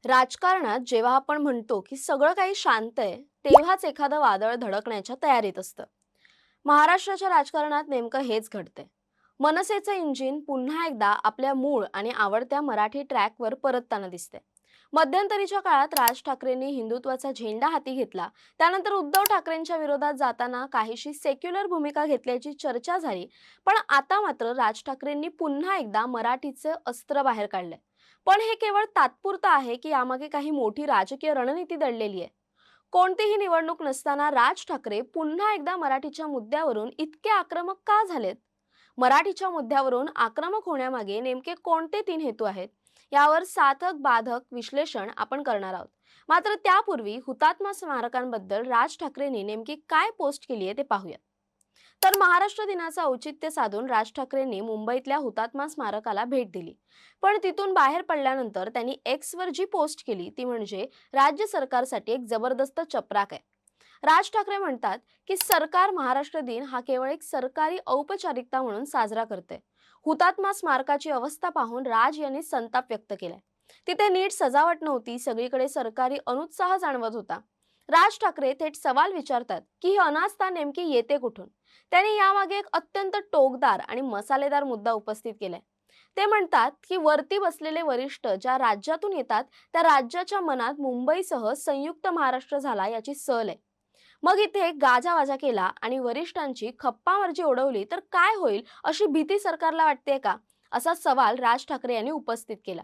राजकारणात जेव्हा आपण म्हणतो की सगळं काही शांत आहे, तेव्हाच एखादं वादळ धडकण्याच्या तयारीत असतं. महाराष्ट्राच्या राजकारणात नेमकं हेच घडतंय. मनसेचं इंजिन पुन्हा एकदा आपल्या मूळ आणि आवडत्या मराठी ट्रॅकवर परतताना दिसतंय. मध्यंतरीच्या काळात राज ठाकरेंनी हिंदुत्वाचा झेंडा हाती घेतला. त्यानंतर उद्धव ठाकरेंच्या विरोधात जाताना काहीशी सेक्युलर भूमिका घेतल्याची चर्चा झाली. पण आता मात्र राज ठाकरेंनी पुन्हा एकदा मराठीचं अस्त्र बाहेर काढलंय. पण हे केवळ तात्पुरतं आहे की यामागे काही मोठी राजकीय रणनीती दडलेली आहे? कोणतीही निवडणूक नसताना राज ठाकरे पुन्हा एकदा मराठीच्या मुद्द्यावरून इतके आक्रमक का झालेत? मराठीच्या मुद्द्यावरून आक्रमक होण्यामागे नेमके कोणते तीन हेतू आहेत? यावर साधक बाधक विश्लेषण आपण करणार आहोत. मात्र त्यापूर्वी हुतात्मा स्मारकांबद्दल राज ठाकरेंनी नेमकी काय पोस्ट केली आहे ते पाहूया. तर महाराष्ट्र दिनाचं औचित्य साधून राज ठाकरेंनी मुंबईतल्या हुतात्मा स्मारकाला भेट दिली. पण तिथून बाहेर पडल्यानंतर त्यांनी एक्सवर जी पोस्ट केली ती म्हणजे राज्य सरकारसाठी एक जबरदस्त चपराक आहे. राज ठाकरे म्हणतात की सरकार महाराष्ट्र दिन हा केवळ एक सरकारी औपचारिकता म्हणून साजरा करते. हुतात्मा स्मारकाची अवस्था पाहून राज यांनी संताप व्यक्त केलाय. तिथे नीट सजावट नव्हती, सगळीकडे सरकारी अनुत्साह जाणवत होता. राज ठाकरे थेट सवाल विचारतात की ही अनास्था नेमकी येते कुठून. त्यांनी यामागे एक अत्यंत टोकदार आणि मसालेदार मुद्दा उपस्थित केलाय. ते म्हणतात की वरती बसलेले वरिष्ठ ज्या राज्यातून येतात त्या राज्याच्या मनात मुंबईसह संयुक्त महाराष्ट्र झाला याची सल आहे. मग इथे गाजावाजा केला आणि वरिष्ठांची खप्पामर्जी उडवली तर काय होईल अशी भीती सरकारला वाटते का, असा सवाल राज ठाकरे यांनी उपस्थित केला.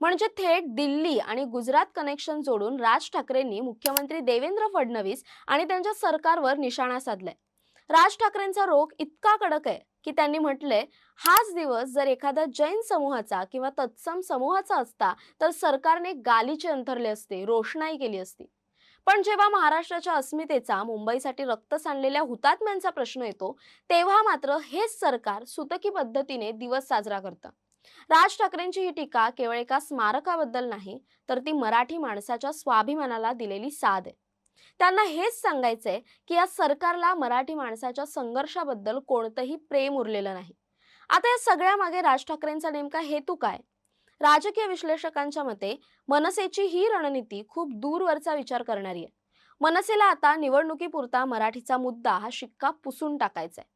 म्हणजे थेट दिल्ली आणि गुजरात कनेक्शन जोडून राज ठाकरेंनी मुख्यमंत्री देवेंद्र फडणवीस आणि त्यांच्या सरकारवर निशाणा साधलाय. राज ठाकरेंचा रोख इतका कडक आहे की त्यांनी म्हटलंय, हाच दिवस जर एखाद्या जैन समूहाचा किंवा तत्सम समूहाचा असता तर सरकारने गालीचे अंथरले असते, रोषणाई केली असती. पण जेव्हा महाराष्ट्राच्या अस्मितेचा, मुंबईसाठी रक्त सांडलेल्या हुतात्म्यांचा प्रश्न येतो, तेव्हा मात्र हेच सरकार सुतकी पद्धतीने दिवस साजरा करतं. राज ठाकरेंची ही टीका केवळ एका स्मारकाबद्दल नाही, तर ती मराठी माणसाच्या स्वाभिमानाला दिलेली साद आहे. त्यांना हेच सांगायचंय की या सरकारला मराठी माणसाच्या संघर्षाबद्दल कोणतंही प्रेम उरलेलं नाही. आता या सगळ्या मागे राज ठाकरेंचा नेमका हेतू काय? राजकीय विश्लेषकांच्या मते मनसेची ही रणनीती खूप दूरवरचा विचार करणारी आहे. मनसेला आता निवडणुकीपुरता मराठीचा मुद्दा हा शिक्का पुसून टाकायचा आहे.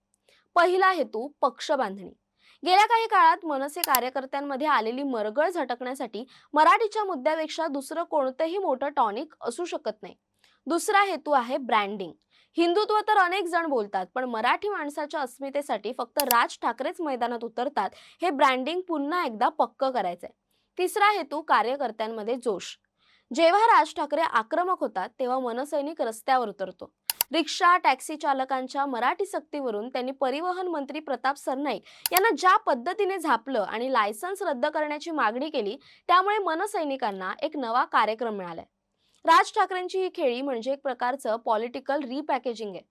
पहिला हेतू पक्ष बांधणी. गेल्या काही काळात मनसे कार्यकर्त्यांमध्ये आलेली मरगळ झटकण्यासाठी मराठीच्या मुद्द्यापेक्षा दुसरं कोणतंही मोठं टॉनिक असू शकत नाही. दुसरा हेतू आहे ब्रँडिंग. हिंदुत्व तर अनेक जण बोलतात, पण मराठी माणसाच्या अस्मितेसाठी फक्त राज ठाकरेच मैदानात उतरतात, हे ब्रँडिंग पुन्हा एकदा पक्क करायचंय. तिसरा हेतू कार्यकर्त्यांमध्ये जोश. जेव्हा राज ठाकरे आक्रमक होतात तेव्हा मनसैनिक रस्त्यावर उतरतो. रिक्षा टॅक्सी चालकांच्या मराठी सक्तीवरून त्यांनी परिवहन मंत्री प्रताप सरनाईक यांना ज्या पद्धतीने झापलं आणि लायसन्स रद्द करण्याची मागणी केली, त्यामुळे मनसैनिकांना एक नवा कार्यक्रम मिळालाय. राज ठाकरेंची ही खेळी म्हणजे एक प्रकारचं पॉलिटिकल रिपॅकेजिंग आहे.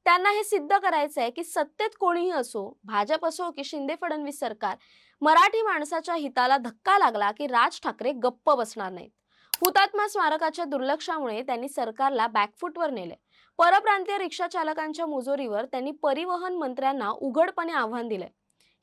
त्यांना हे सिद्ध करायचं आहे की सत्तेत कोणीही असो, भाजप असो की शिंदे फडणवीस सरकार, मराठी माणसाच्या हिताला धक्का लागला की राज ठाकरे गप्प बसणार नाहीत. हुतात्मा स्मारकाच्या दुर्लक्षामुळे त्यांनी सरकारला बॅकफुटवर नेले. परप्रांतीय रिक्षा चालकांच्या मुजोरीवर त्यांनी परिवहन मंत्र्यांना उघडपणे आव्हान दिले.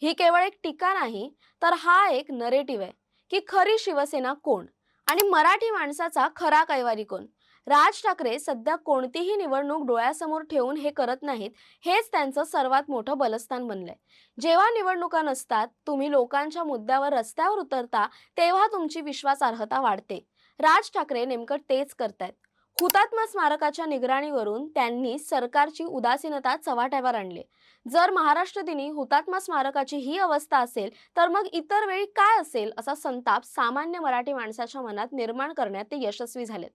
ही केवळ एक टीका नाही, तर हा एक नरेटिव्ह आहे की खरी शिवसेना कोण आणि मराठी माणसाचा खरा कैवारी कोण. राज ठाकरे सध्या कोणतीही निवडणूक डोळ्यासमोर ठेवून हे करत नाहीत. हेच त्यांचं सर्वात मोठं बलस्थान बनलंय. जेव्हा निवडणुका नसतात, तुम्ही लोकांच्या मुद्द्यावर रस्त्यावर उतरता, तेव्हा तुमची विश्वासार्हता वाढते. राज ठाकरे नेमकं तेच करतायत. हुतात्मा स्मारकाच्या निगराणीवरून त्यांनी सरकारची उदासीनता चव्हाट्यावर आणली. जर महाराष्ट्र दिनी हुतात्मा स्मारकाची ही अवस्था असेल, तर मग इतर वेळी काय असेल, असा संताप सामान्य मराठी माणसाच्या मनात निर्माण करण्यात ते यशस्वी झालेत.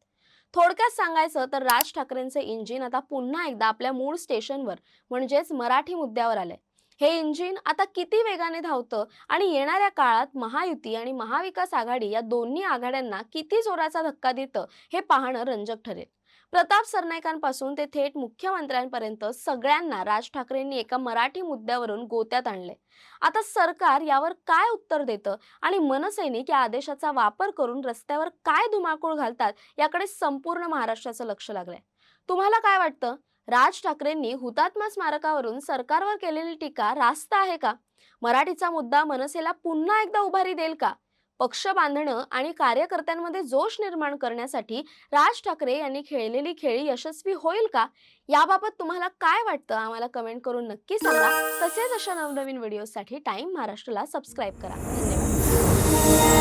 थोडक्यात सांगायचं तर राज ठाकरेंचे इंजिन आता पुन्हा एकदा आपल्या मूळ स्टेशनवर म्हणजेच मराठी मुद्द्यावर आलंय. हे इंजिन आता किती वेगाने धावतं आणि येणाऱ्या काळात महायुती आणि महाविकास आघाडी या दोन्ही आघाड्यांना किती जोराचा धक्का देतं, हे पाहणं रंजक ठरेल. प्रताप सरनाईकांपासून ते थेट मुख्यमंत्र्यांपर्यंत सगळ्यांना राज ठाकरेंनी एका मराठी मुद्द्यावरून गोत्यात आणले. आता सरकार यावर काय उत्तर देतं आणि मनसैनिक या आदेशाचा वापर करून रस्त्यावर काय धुमाकूळ घालतात, याकडे संपूर्ण महाराष्ट्राचं लक्ष लागलंय. तुम्हाला काय वाटतं? राज ठाकरेंनी हुतात्मा स्मारकावरून सरकारवर केलेली टीका रास्त आहे का? मराठीचा मुद्दा मनसेला पुन्हा एकदा उभारी देईल का? पक्ष बांधणं आणि कार्यकर्त्यांमध्ये जोश निर्माण करण्यासाठी राज ठाकरे यांनी खेळलेली खेळी यशस्वी होईल का? याबाबत तुम्हाला काय वाटतं? आम्हाला कमेंट करून नक्की सांगा. तसेच अशा नवनवीन व्हिडिओसाठी टाइम महाराष्ट्राला सबस्क्राईब करा. धन्यवाद.